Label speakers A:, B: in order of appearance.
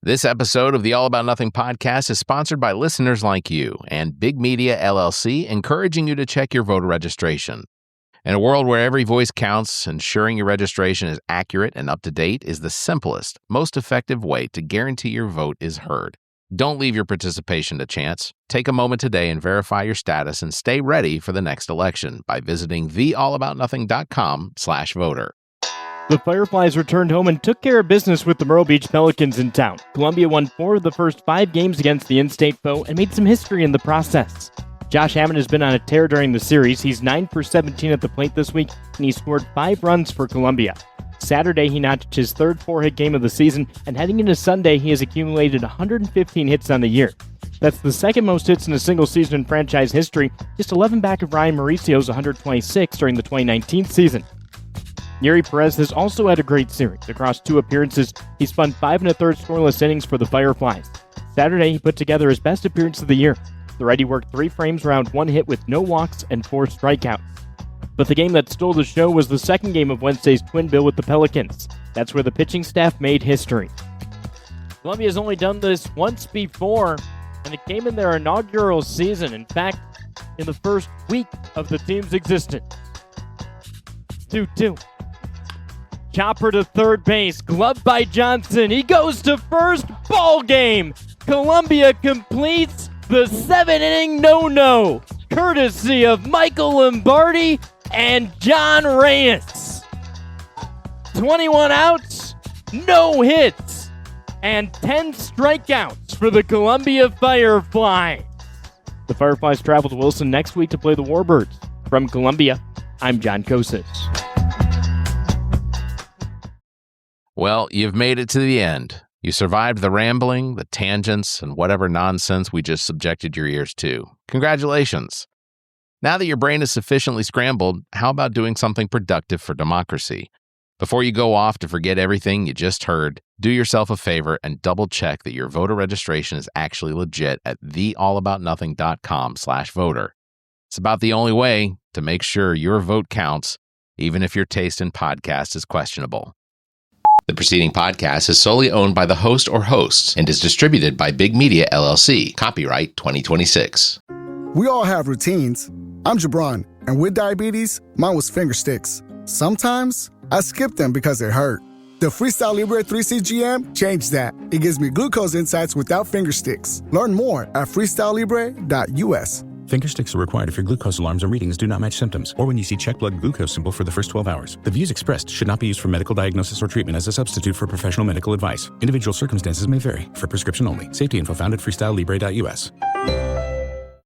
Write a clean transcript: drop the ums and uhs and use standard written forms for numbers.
A: This episode of the All About Nothing podcast is sponsored by listeners like you and Big Media LLC, encouraging you to check your voter registration. In a world where every voice counts, ensuring your registration is accurate and up to date is the simplest, most effective way to guarantee your vote is heard. Don't leave your participation to chance. Take a moment today and verify your status and stay ready for the next election by visiting theallaboutnothing.com/voter.
B: The Fireflies returned home and took care of business with the Myrtle Beach Pelicans in town. Columbia won 4 of the first 5 games against the in-state foe and made some history in the process. Josh Hammond has been on a tear during the series. He's 9 for 17 at the plate this week, and he scored 5 runs for Columbia. Saturday, he notched his third 4-hit game of the season, and heading into Sunday, he has accumulated 115 hits on the year. That's the second most hits in a single season in franchise history, just 11 back of Ryan Mauricio's 126 during the 2019 season. Yuri Perez has also had a great series. Across 2 appearances, he spun 5 1/3 scoreless innings for the Fireflies. Saturday, he put together his best appearance of the year. The righty worked 3 frames around 1 hit with no walks and 4 strikeouts. But the game that stole the show was the second game of Wednesday's twin bill with the Pelicans. That's where the pitching staff made history. Columbia has only done this once before, and it came in their inaugural season. In fact, in the first week of the team's existence. 2-2. Chopper to third base, gloved by Johnson. He goes to first, ball game. Columbia completes the 7-inning no-no, courtesy of Michael Lombardi and John Reyes. 21 outs, no hits, and 10 strikeouts for the Columbia Fireflies. The Fireflies travel to Wilson next week to play the Warbirds. From Columbia, I'm John Kosis.
A: Well, you've made it to the end. You survived the rambling, the tangents, and whatever nonsense we just subjected your ears to. Congratulations. Now that your brain is sufficiently scrambled, how about doing something productive for democracy? Before you go off to forget everything you just heard, do yourself a favor and double-check that your voter registration is actually legit at theallaboutnothing.com/voter. It's about the only way to make sure your vote counts, even if your taste in podcasts is questionable. The preceding podcast is solely owned by the host or hosts and is distributed by Big Media LLC. Copyright 2026.
C: We all have routines. I'm Jabron, and with diabetes, mine was finger sticks. Sometimes I skip them because it hurt. The Freestyle Libre 3CGM changed that. It gives me glucose insights without finger sticks. Learn more at freestylelibre.us.
D: Finger sticks are required if your glucose alarms or readings do not match symptoms, or when you see check blood glucose symbol for the first 12 hours. The views expressed should not be used for medical diagnosis or treatment as a substitute for professional medical advice. Individual circumstances may vary. For prescription only. Safety info found at freestylelibre.us.